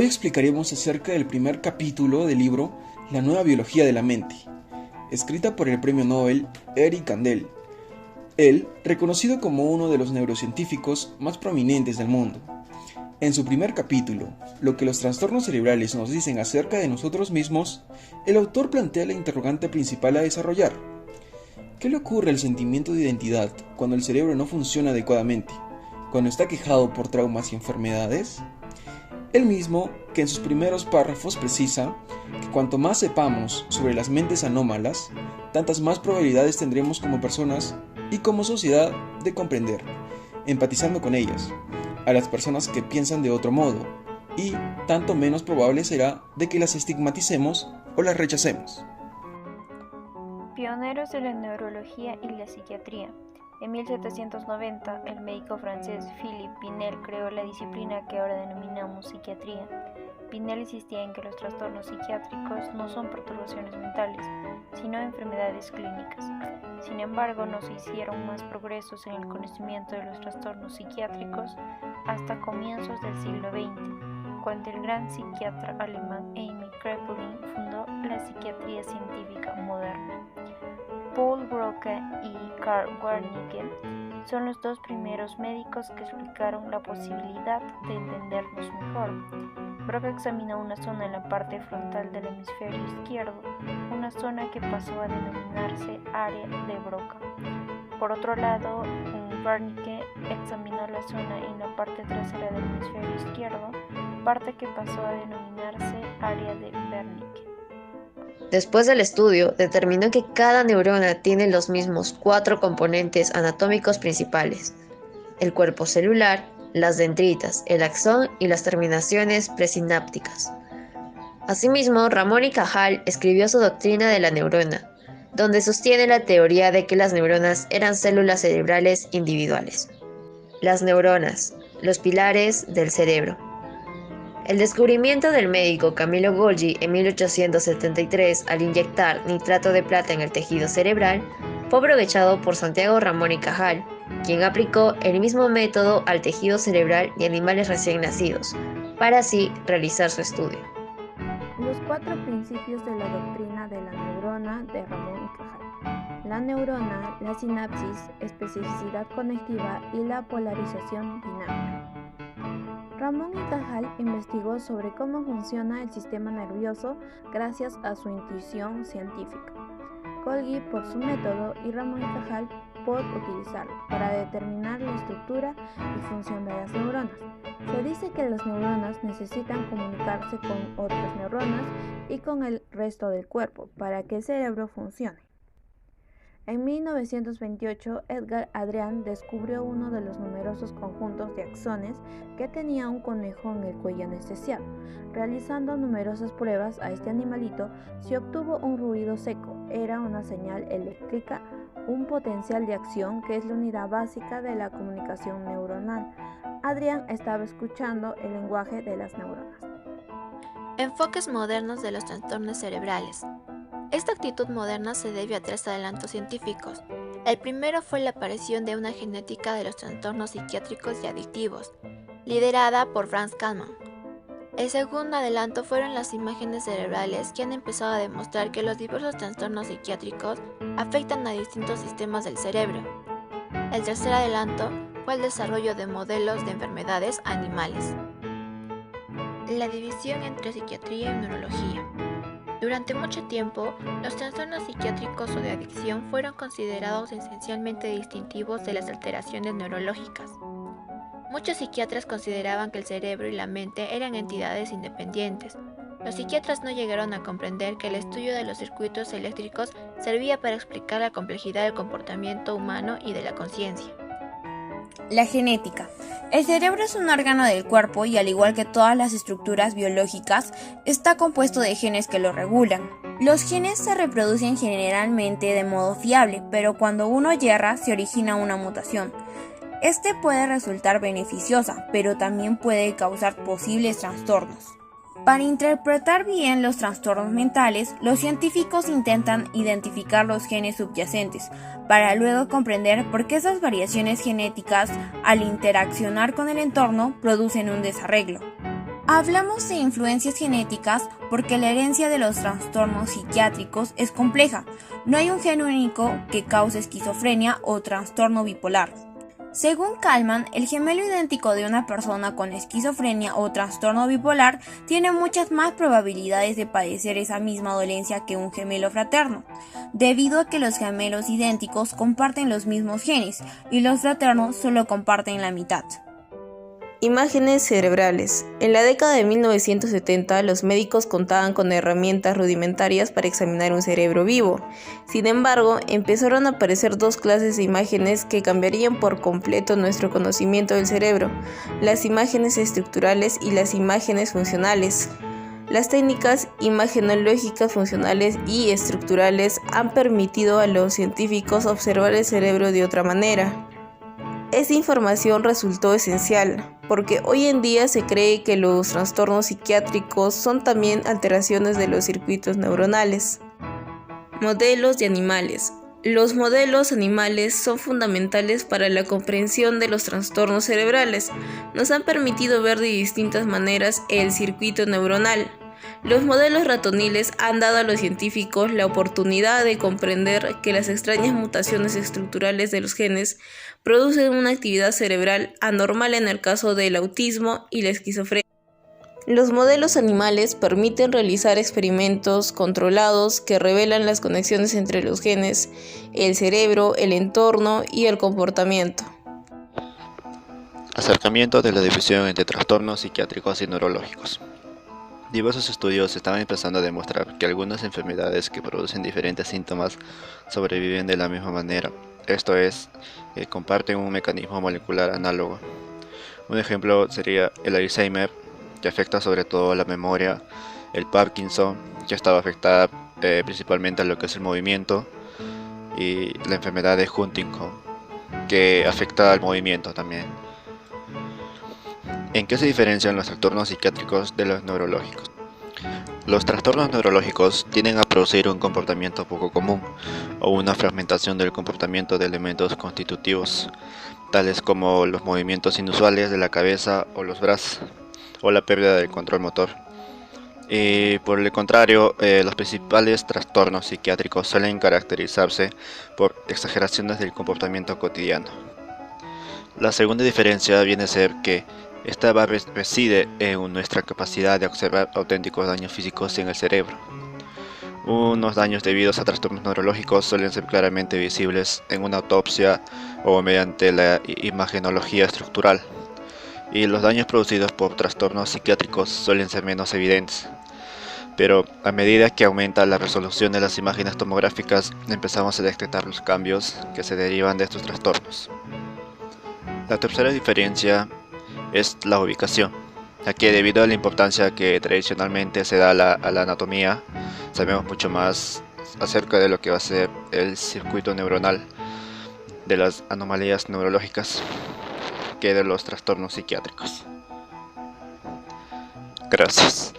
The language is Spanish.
explicaremos acerca del primer capítulo del libro La nueva biología de la mente, escrita por el premio Nobel Eric Kandel. Él, reconocido como uno de los neurocientíficos más prominentes del mundo. En su primer capítulo, Lo que los trastornos cerebrales nos dicen acerca de nosotros mismos, el autor plantea la interrogante principal a desarrollar. ¿Qué le ocurre al sentimiento de identidad cuando el cerebro no funciona adecuadamente? ¿Cuando está aquejado por traumas y enfermedades? Él mismo, que en sus primeros párrafos precisa que cuanto más sepamos sobre las mentes anómalas, tantas más probabilidades tendremos como personas y como sociedad de comprender, empatizando con ellas, a las personas que piensan de otro modo, y tanto menos probable será de que las estigmaticemos o las rechacemos. Pioneros de la neurología y la psiquiatría. En 1790, el médico francés Philippe Pinel creó la disciplina que ahora denominamos psiquiatría. Pinel insistía en que los trastornos psiquiátricos no son perturbaciones mentales, sino enfermedades clínicas. Sin embargo, no se hicieron más progresos en el conocimiento de los trastornos psiquiátricos hasta comienzos del siglo XX, cuando el gran psiquiatra alemán Emil Kraepelin fundó la psiquiatría científica moderna. Paul Broca y Karl Wernicke son los dos primeros médicos que explicaron la posibilidad de entendernos mejor. Broca examinó una zona en la parte frontal del hemisferio izquierdo, una zona que pasó a denominarse área de Broca. Por otro lado, Wernicke examinó la zona en la parte trasera del hemisferio izquierdo, parte que pasó a denominarse área de Wernicke. Después del estudio, determinó que cada neurona tiene los mismos 4 componentes anatómicos principales: el cuerpo celular, las dendritas, el axón y las terminaciones presinápticas. Asimismo, Ramón y Cajal escribió su doctrina de la neurona, donde sostiene la teoría de que las neuronas eran células cerebrales individuales. Las neuronas, los pilares del cerebro. El descubrimiento del médico Camillo Golgi en 1873 al inyectar nitrato de plata en el tejido cerebral fue aprovechado por Santiago Ramón y Cajal, quien aplicó el mismo método al tejido cerebral de animales recién nacidos, para así realizar su estudio. Los 4 principios de la doctrina de la neurona de Ramón y Cajal: la neurona, la sinapsis, especificidad conectiva y la polarización dinámica. Ramón y Cajal investigó sobre cómo funciona el sistema nervioso gracias a su intuición científica. Golgi por su método y Ramón y Cajal por utilizarlo para determinar la estructura y función de las neuronas. Se dice que las neuronas necesitan comunicarse con otras neuronas y con el resto del cuerpo para que el cerebro funcione. En 1928, Edgar Adrian descubrió uno de los numerosos conjuntos de axones que tenía un conejo en el cuello anestesiado. Realizando numerosas pruebas a este animalito, se obtuvo un ruido seco. Era una señal eléctrica, un potencial de acción que es la unidad básica de la comunicación neuronal. Adrian estaba escuchando el lenguaje de las neuronas. Enfoques modernos de los trastornos cerebrales. Esta actitud moderna se debe a 3 adelantos científicos. El primero fue la aparición de una genética de los trastornos psiquiátricos y adictivos, liderada por Franz Kallmann. El segundo adelanto fueron las imágenes cerebrales, que han empezado a demostrar que los diversos trastornos psiquiátricos afectan a distintos sistemas del cerebro. El tercer adelanto fue el desarrollo de modelos de enfermedades animales. La división entre psiquiatría y neurología. Durante mucho tiempo, los trastornos psiquiátricos o de adicción fueron considerados esencialmente distintivos de las alteraciones neurológicas. Muchos psiquiatras consideraban que el cerebro y la mente eran entidades independientes. Los psiquiatras no llegaron a comprender que el estudio de los circuitos eléctricos servía para explicar la complejidad del comportamiento humano y de la conciencia. La genética. El cerebro es un órgano del cuerpo y, al igual que todas las estructuras biológicas, está compuesto de genes que lo regulan. Los genes se reproducen generalmente de modo fiable, pero cuando uno yerra se origina una mutación. Este puede resultar beneficiosa, pero también puede causar posibles trastornos. Para interpretar bien los trastornos mentales, los científicos intentan identificar los genes subyacentes, para luego comprender por qué esas variaciones genéticas, al interaccionar con el entorno, producen un desarreglo. Hablamos de influencias genéticas porque la herencia de los trastornos psiquiátricos es compleja. No hay un gen único que cause esquizofrenia o trastorno bipolar. Según Kalman, el gemelo idéntico de una persona con esquizofrenia o trastorno bipolar tiene muchas más probabilidades de padecer esa misma dolencia que un gemelo fraterno, debido a que los gemelos idénticos comparten los mismos genes y los fraternos solo comparten la mitad. Imágenes cerebrales. En la década de 1970, los médicos contaban con herramientas rudimentarias para examinar un cerebro vivo. Sin embargo, empezaron a aparecer dos clases de imágenes que cambiarían por completo nuestro conocimiento del cerebro: las imágenes estructurales y las imágenes funcionales. Las técnicas imagenológicas funcionales y estructurales han permitido a los científicos observar el cerebro de otra manera. Esta información resultó esencial, porque hoy en día se cree que los trastornos psiquiátricos son también alteraciones de los circuitos neuronales. Modelos de animales. Los modelos animales son fundamentales para la comprensión de los trastornos cerebrales. Nos han permitido ver de distintas maneras el circuito neuronal. Los modelos ratoniles han dado a los científicos la oportunidad de comprender que las extrañas mutaciones estructurales de los genes producen una actividad cerebral anormal en el caso del autismo y la esquizofrenia. Los modelos animales permiten realizar experimentos controlados que revelan las conexiones entre los genes, el cerebro, el entorno y el comportamiento. Acercamiento de la división entre trastornos psiquiátricos y neurológicos. Diversos estudios estaban empezando a demostrar que algunas enfermedades que producen diferentes síntomas sobreviven de la misma manera, esto es, que comparten un mecanismo molecular análogo. Un ejemplo sería el Alzheimer, que afecta sobre todo a la memoria, el Parkinson, que estaba afectada principalmente a lo que es el movimiento, y la enfermedad de Huntington, que afecta al movimiento también. ¿En qué se diferencian los trastornos psiquiátricos de los neurológicos? Los trastornos neurológicos tienden a producir un comportamiento poco común o una fragmentación del comportamiento de elementos constitutivos, tales como los movimientos inusuales de la cabeza o los brazos, o la pérdida del control motor. Y por el contrario, los principales trastornos psiquiátricos suelen caracterizarse por exageraciones del comportamiento cotidiano. La segunda diferencia viene a ser que esta reside en nuestra capacidad de observar auténticos daños físicos en el cerebro. Unos daños debidos a trastornos neurológicos suelen ser claramente visibles en una autopsia o mediante la imagenología estructural, y los daños producidos por trastornos psiquiátricos suelen ser menos evidentes. Pero a medida que aumenta la resolución de las imágenes tomográficas, empezamos a detectar los cambios que se derivan de estos trastornos. La tercera diferencia es la ubicación, ya que debido a la importancia que tradicionalmente se da a la anatomía, sabemos mucho más acerca de lo que va a ser el circuito neuronal de las anomalías neurológicas que de los trastornos psiquiátricos. Gracias.